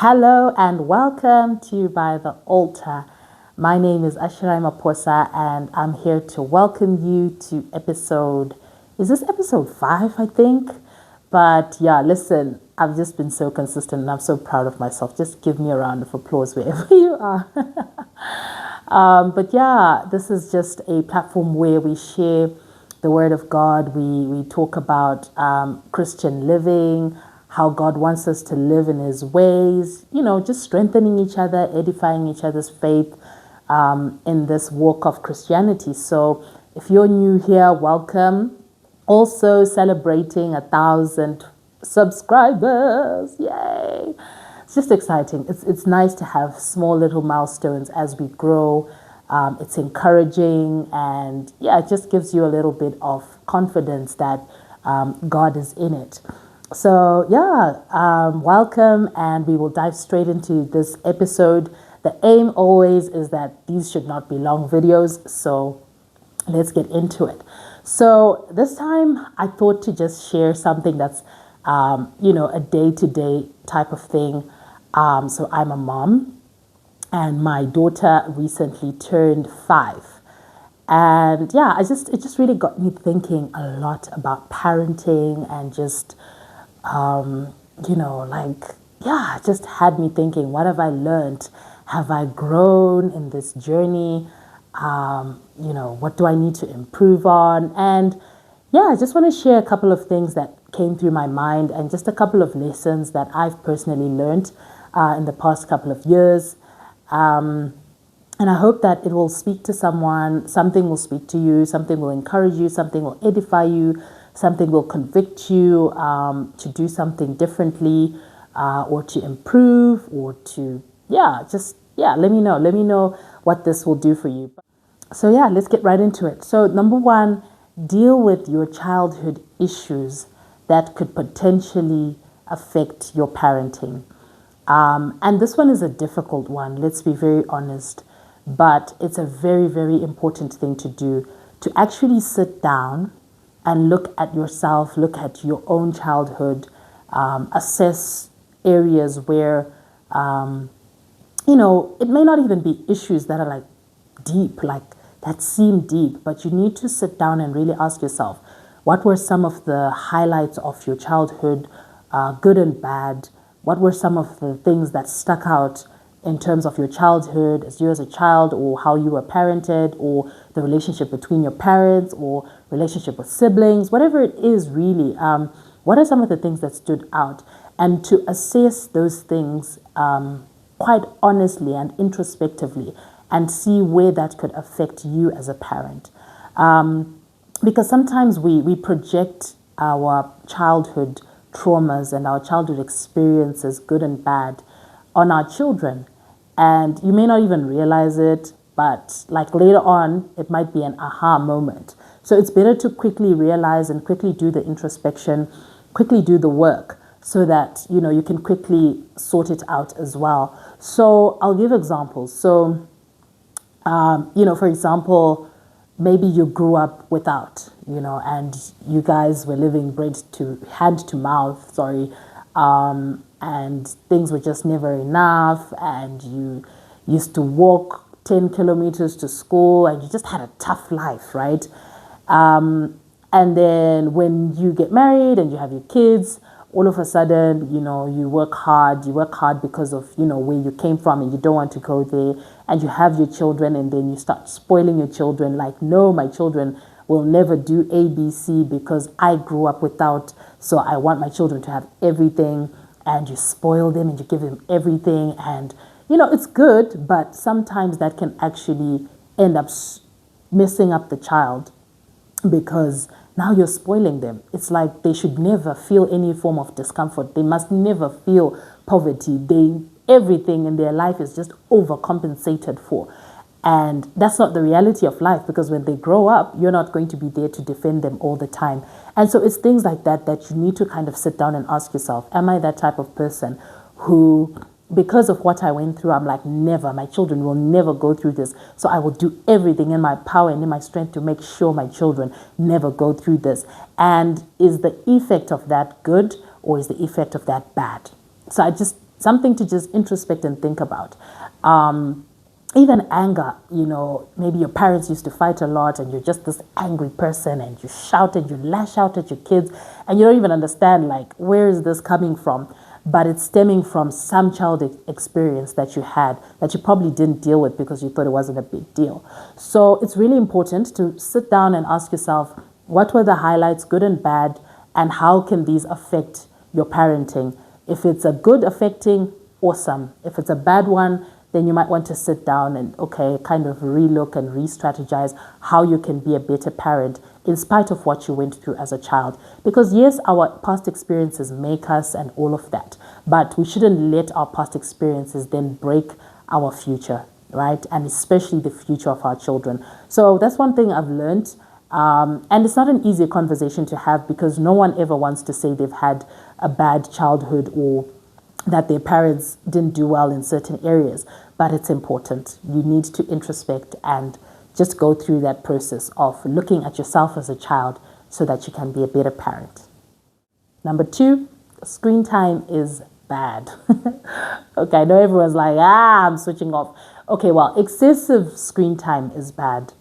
Hello and welcome to By the Altar. My name is Ashirai Maposa and I'm here to welcome you to is this episode 5, I think? But yeah, listen, I've just been so consistent and I'm so proud of myself. Just give me a round of applause wherever you are. But yeah, this is just a platform where we share the Word of God. We talk about Christian living, how God wants us to live in His ways, just strengthening each other, edifying each other's faith in this walk of Christianity. So if you're new here, welcome. Also celebrating 1,000 subscribers. Yay! It's just exciting. It's nice to have small little milestones as we grow. It's encouraging and yeah, it just gives you a little bit of confidence that God is in it. So yeah, welcome and we will dive straight into this episode. The aim always is that these should not be long videos, so let's get into it. So this time I thought to just share something that's, a day-to-day type of thing. So I'm a mom and my daughter recently turned 5. And yeah, it just really got me thinking a lot about parenting and just, just had me thinking, what have I learned? Have I grown in this journey? What do I need to improve on? And yeah, I just want to share a couple of things that came through my mind and just a couple of lessons that I've personally learned in the past couple of years. And I hope that it will speak to someone, something will speak to you, something will encourage you, something will edify you, something will convict you to do something differently or to improve or to, let me know. Let me know what this will do for you. So yeah, let's get right into it. So number one, deal with your childhood issues that could potentially affect your parenting. And this one is a difficult one, let's be very honest, but it's a very, very important thing to do, to actually sit down and look at yourself, look at your own childhood, assess areas where, it may not even be issues that are like deep, that seem deep, but you need to sit down and really ask yourself, what were some of the highlights of your childhood, good and bad? What were some of the things that stuck out in terms of your childhood as you as a child, or how you were parented, or the relationship between your parents, or relationship with siblings, whatever it is really, what are some of the things that stood out? And to assess those things quite honestly and introspectively and see where that could affect you as a parent. Because sometimes we project our childhood traumas and our childhood experiences, good and bad, on our children. And you may not even realize it, but like later on, it might be an aha moment. So it's better to quickly realize and quickly do the introspection, quickly do the work so that, you can quickly sort it out as well. So I'll give examples. So, for example, maybe you grew up without, and you guys were living hand to mouth, and things were just never enough, and you used to walk 10 kilometers to school, and you just had a tough life, right? And then when you get married and you have your kids, all of a sudden, you work hard because of, where you came from and you don't want to go there, and you have your children and then you start spoiling your children like, no, my children will never do ABC because I grew up without, so I want my children to have everything, and you spoil them and you give them everything, and, it's good, but sometimes that can actually end up messing up the child because now you're spoiling them. It's like they should never feel any form of discomfort. They must never feel poverty. Everything in their life is just overcompensated for. And that's not the reality of life, because when they grow up, you're not going to be there to defend them all the time. And so it's things like that that you need to kind of sit down and ask yourself, am I that type of person who, because of what I went through, I'm like, never, my children will never go through this. So I will do everything in my power and in my strength to make sure my children never go through this. And is the effect of that good, or is the effect of that bad? So I just something to just introspect and think about. Even anger, maybe your parents used to fight a lot and you're just this angry person and you shout and you lash out at your kids and you don't even understand, like, where is this coming from? But it's stemming from some child experience that you had that you probably didn't deal with because you thought it wasn't a big deal. So it's really important to sit down and ask yourself, what were the highlights, good and bad, and how can these affect your parenting? If it's a good affecting, awesome. If it's a bad one, then you might want to sit down and, kind of relook and re-strategize how you can be a better parent in spite of what you went through as a child. Because yes, our past experiences make us and all of that, but we shouldn't let our past experiences then break our future, right? And especially the future of our children. So that's one thing I've learned. And it's not an easy conversation to have because no one ever wants to say they've had a bad childhood or that their parents didn't do well in certain areas, but it's important. You need to introspect and just go through that process of looking at yourself as a child so that you can be a better parent. Number 2, screen time is bad. Okay, I know everyone's like, I'm switching off. Okay, well, excessive screen time is bad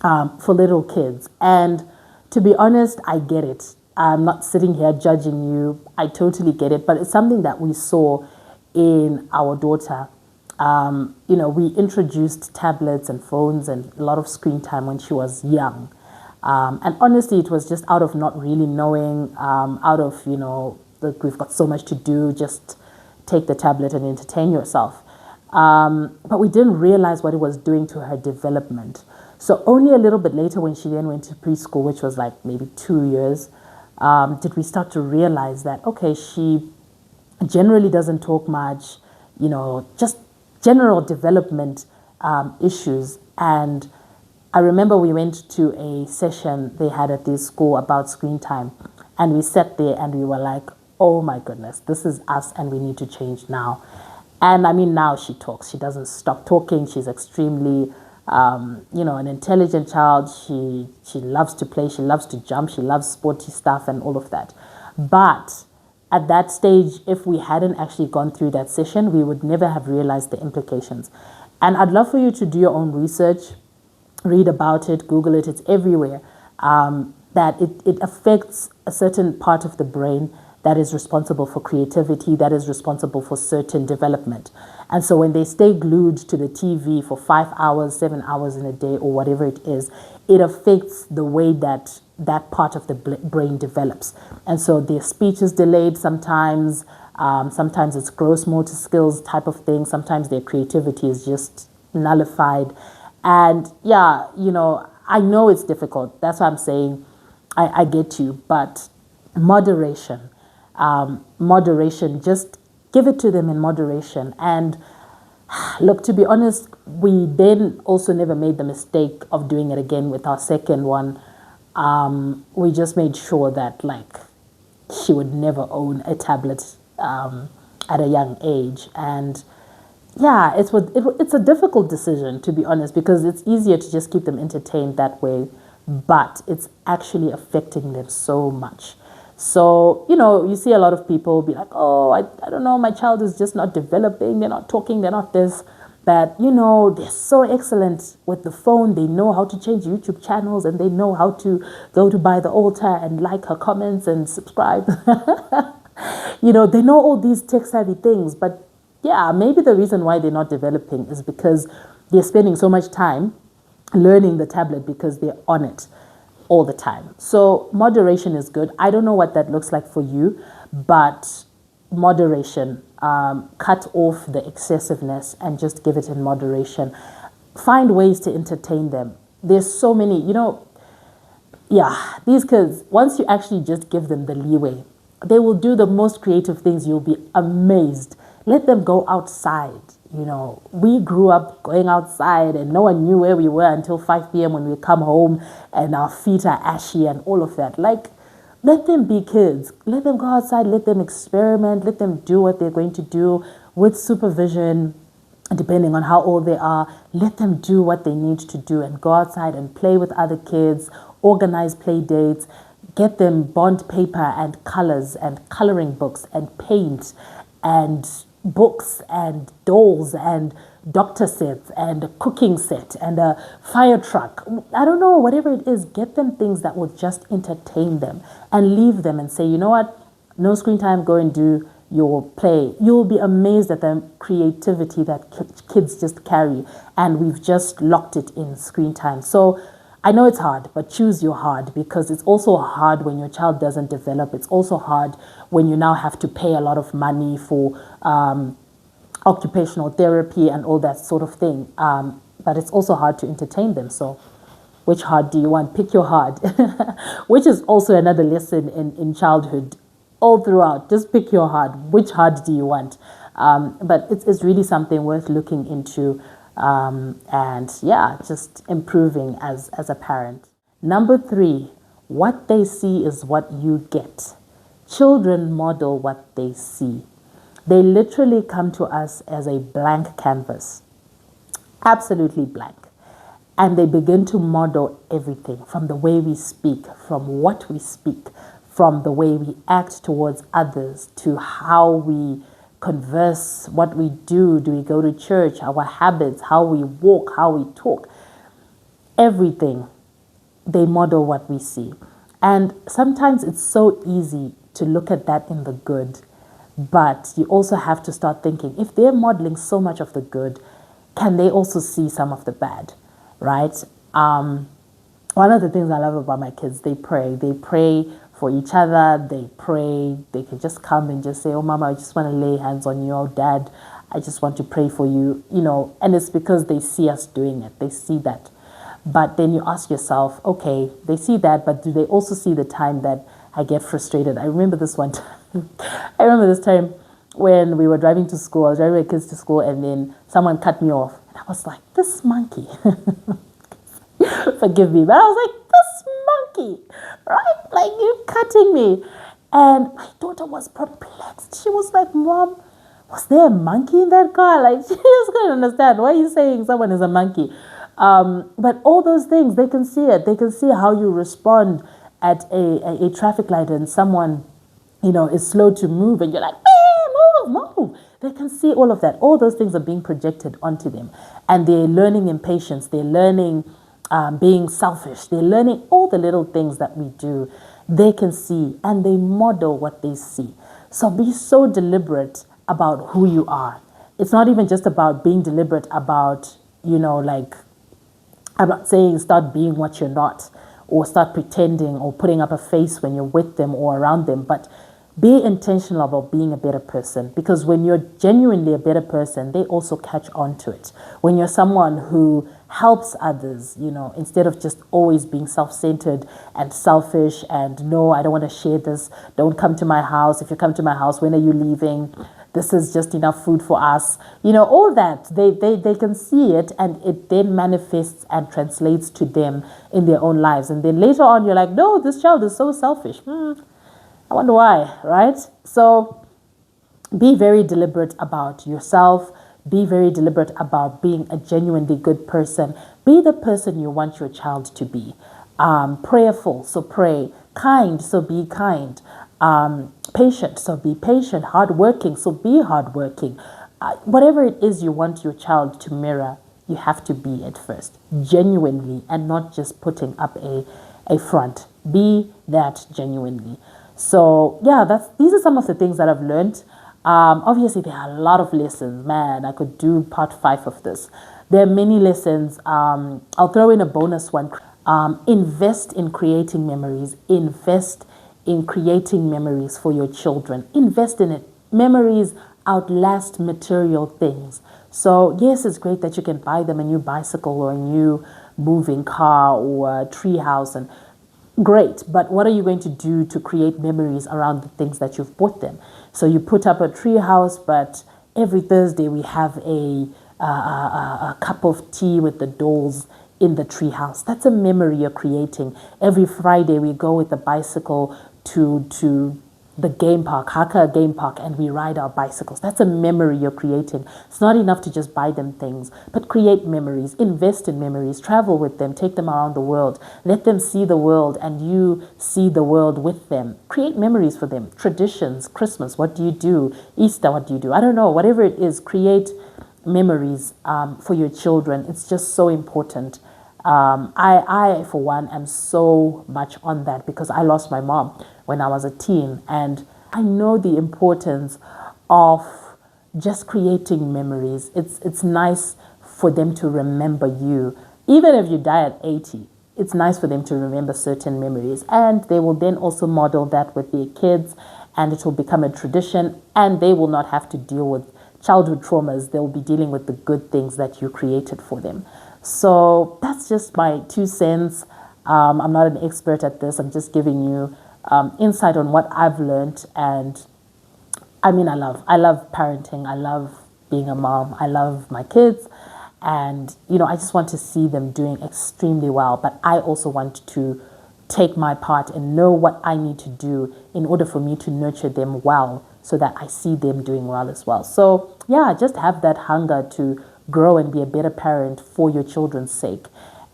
for little kids. And to be honest, I get it. I'm not sitting here judging you. I totally get it. But it's something that we saw in our daughter. We introduced tablets and phones and a lot of screen time when she was young. And honestly, it was just out of not really knowing, out of, we've got so much to do, just take the tablet and entertain yourself. But we didn't realize what it was doing to her development. So only a little bit later when she then went to preschool, which was like maybe 2 years, did we start to realize that, she generally doesn't talk much, just general development issues. And I remember we went to a session they had at this school about screen time. And we sat there and we were like, oh my goodness, this is us and we need to change now. And I mean, now she talks. She doesn't stop talking. She's extremely an intelligent child. She loves to play, she loves to jump, she loves sporty stuff and all of that. But at that stage, if we hadn't actually gone through that session, we would never have realized the implications. And I'd love for you to do your own research, read about it, Google it, it's everywhere, that it affects a certain part of the brain that is responsible for creativity, that is responsible for certain development. And so when they stay glued to the TV for 5 hours, 7 hours in a day, or whatever it is, it affects the way that that part of the brain develops. And so their speech is delayed sometimes. Sometimes it's gross motor skills type of thing. Sometimes their creativity is just nullified. And yeah, I know it's difficult. That's why I'm saying I get you, but moderation. Moderation, just give it to them in moderation. And look, to be honest, we then also never made the mistake of doing it again with our second one. We just made sure that she would never own a tablet at a young age. And yeah, it's a difficult decision, to be honest, because it's easier to just keep them entertained that way, but it's actually affecting them so much. So, you see a lot of people be like, oh, I don't know, my child is just not developing, they're not talking, they're not this. But, they're so excellent with the phone. They know how to change YouTube channels and they know how to go to By the Altar and like her comments and subscribe. They know all these tech-savvy things. But, yeah, maybe the reason why they're not developing is because they're spending so much time learning the tablet because they're on it all the time. So moderation is good. I don't know what that looks like for you, but moderation, cut off the excessiveness and just give it in moderation. Find ways to entertain them. There's so many, these kids, once you actually just give them the leeway, they will do the most creative things. You'll be amazed. Let them go outside. We grew up going outside and no one knew where we were until 5 p.m. when we come home and our feet are ashy and all of that. Let them be kids. Let them go outside. Let them experiment. Let them do what they're going to do with supervision, depending on how old they are. Let them do what they need to do and go outside and play with other kids, organize play dates, get them bond paper and colors and coloring books and paint and books and dolls and doctor sets and a cooking set and a fire truck. I don't know, whatever it is, get them things that will just entertain them and leave them and say, you know what, no screen time, go and do your play. You'll be amazed at the creativity that kids just carry, and we've just locked it in screen time. So I know it's hard, but choose your hard, because it's also hard when your child doesn't develop. It's also hard when you now have to pay a lot of money for occupational therapy and all that sort of thing. But it's also hard to entertain them. So which hard do you want? Pick your hard, which is also another lesson in childhood all throughout. Just pick your hard. Which hard do you want? But it's really something worth looking into. And yeah, just improving as a parent. Number 3, what they see is what you get. Children model what they see. They literally come to us as a blank canvas, absolutely blank. And they begin to model everything, from the way we speak, from what we speak, from the way we act towards others, to how we converse, what we do we go to church, our habits, how we walk, how we talk, everything. They model what we see. And sometimes it's so easy to look at that in the good, but you also have to start thinking, if they're modeling so much of the good, can they also see some of the bad, right? One of the things I love about my kids, they pray for each other. They pray. They can just come and just say, oh, Mama, I just want to lay hands on you. Oh, Dad, I just want to pray for you, and it's because they see us doing it. They see that. But then you ask yourself, okay, they see that, but do they also see the time that I get frustrated? I remember this one time. I remember this time when we were driving to school. I was driving my kids to school, and then someone cut me off. And I was like, this monkey. Forgive me, but I was like, this monkey, right? Like, you're cutting me. And my daughter was perplexed. She was like, Mom, was there a monkey in that car? Like, she just couldn't understand. Why are you saying someone is a monkey? But all those things, they can see it. They can see how you respond at a traffic light and someone, is slow to move and you're like, move. They can see all of that. All those things are being projected onto them. And they're learning impatience. They're learning being selfish. They're learning all the little things that we do. They can see and they model what they see. So be so deliberate about who you are. It's not even just about being deliberate about, I'm not saying start being what you're not, or start pretending or putting up a face when you're with them or around them, but be intentional about being a better person, because when you're genuinely a better person, they also catch on to it. When you're someone who helps others, instead of just always being self-centered and selfish and no, I don't want to share this. Don't come to my house. If you come to my house, when are you leaving? This is just enough food for us. All that, they can see it, and it then manifests and translates to them in their own lives. And then later on, you're like, no, this child is so selfish. I wonder why, right? So be very deliberate about yourself. Be very deliberate about being a genuinely good person. Be the person you want your child to be. Prayerful, so pray. Kind, so be kind. Patient, so be patient. Hardworking, so be hardworking. Whatever it is you want your child to mirror, you have to be it first, genuinely, and not just putting up a front. Be that genuinely. So yeah, these are some of the things that I've learned. Obviously, there are a lot of lessons. Man, I could do part 5 of this. There are many lessons. I'll throw in a bonus one. Invest in creating memories. Invest in creating memories for your children. Invest in it. Memories outlast material things. So yes, it's great that you can buy them a new bicycle or a new moving car or a tree house, and great, but what are you going to do to create memories around the things that you've bought them? So you put up a tree house, but every Thursday we have a cup of tea with the dolls in the tree house. That's a memory you're creating. Every Friday we go with the bicycle to the game park, Haka game park, and we ride our bicycles. That's a memory you're creating. It's not enough to just buy them things, but create memories, invest in memories, travel with them, take them around the world, let them see the world, and you see the world with them. Create memories for them. Traditions, Christmas, what do you do? Easter, what do you do? I don't know, whatever it is, create memories for your children. It's just so important. I, for one, am so much on that because I lost my mom when I was a teen. And I know the importance of just creating memories. It's nice for them to remember you. Even if you die at 80, it's nice for them to remember certain memories. And they will then also model that with their kids, and it will become a tradition, and they will not have to deal with childhood traumas. They'll be dealing with the good things that you created for them. So that's just my 2 cents. I'm not an expert at this. I'm just giving you insight on what I've learned. And I mean, I love parenting. I love being a mom. I love my kids. And, you know, I just want to see them doing extremely well. But I also want to take my part and know what I need to do in order for me to nurture them well so that I see them doing well as well. So, yeah, just have that hunger to grow and be a better parent for your children's sake.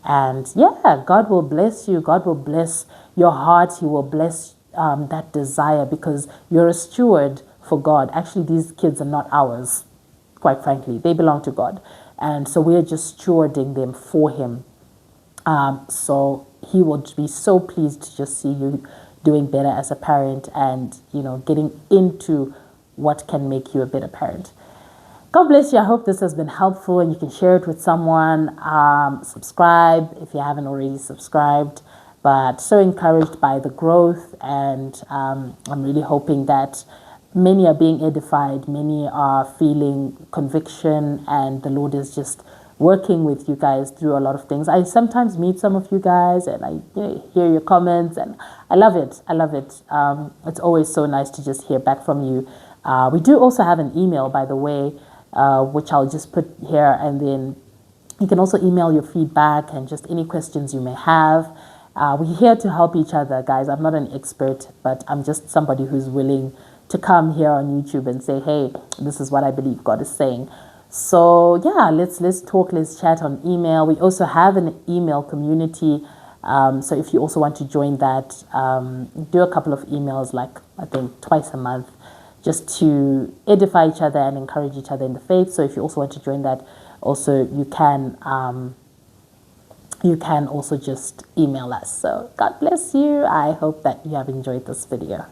And yeah, God will bless you. God will bless your heart. He will bless that desire because you're a steward for God. Actually, these kids are not ours, quite frankly. They belong to God. And so we're just stewarding them for Him. So He will be so pleased to just see you doing better as a parent and, you know, getting into what can make you a better parent. God bless you. I hope this has been helpful and you can share it with someone. Subscribe if you haven't already subscribed. But so encouraged by the growth, and I'm really hoping that many are being edified, many are feeling conviction, and the Lord is just working with you guys through a lot of things. I sometimes meet some of you guys and I hear your comments, and I love it. I love it. It's always so nice to just hear back from you. We do also have an email, by the way, which I'll just put here, and then you can also email your feedback and just any questions you may have. We're here to help each other, guys. I'm not an expert, but I'm just somebody who's willing to come here on YouTube and say, hey, this is what I believe God is saying. So yeah, let's talk, let's chat on email. We also have an email community. So if you also want to join that, do a couple of emails, like I think twice a month, just to edify each other and encourage each other in the faith. So if you also want to join that, also you can also just email us. So God bless you. I hope that you have enjoyed this video.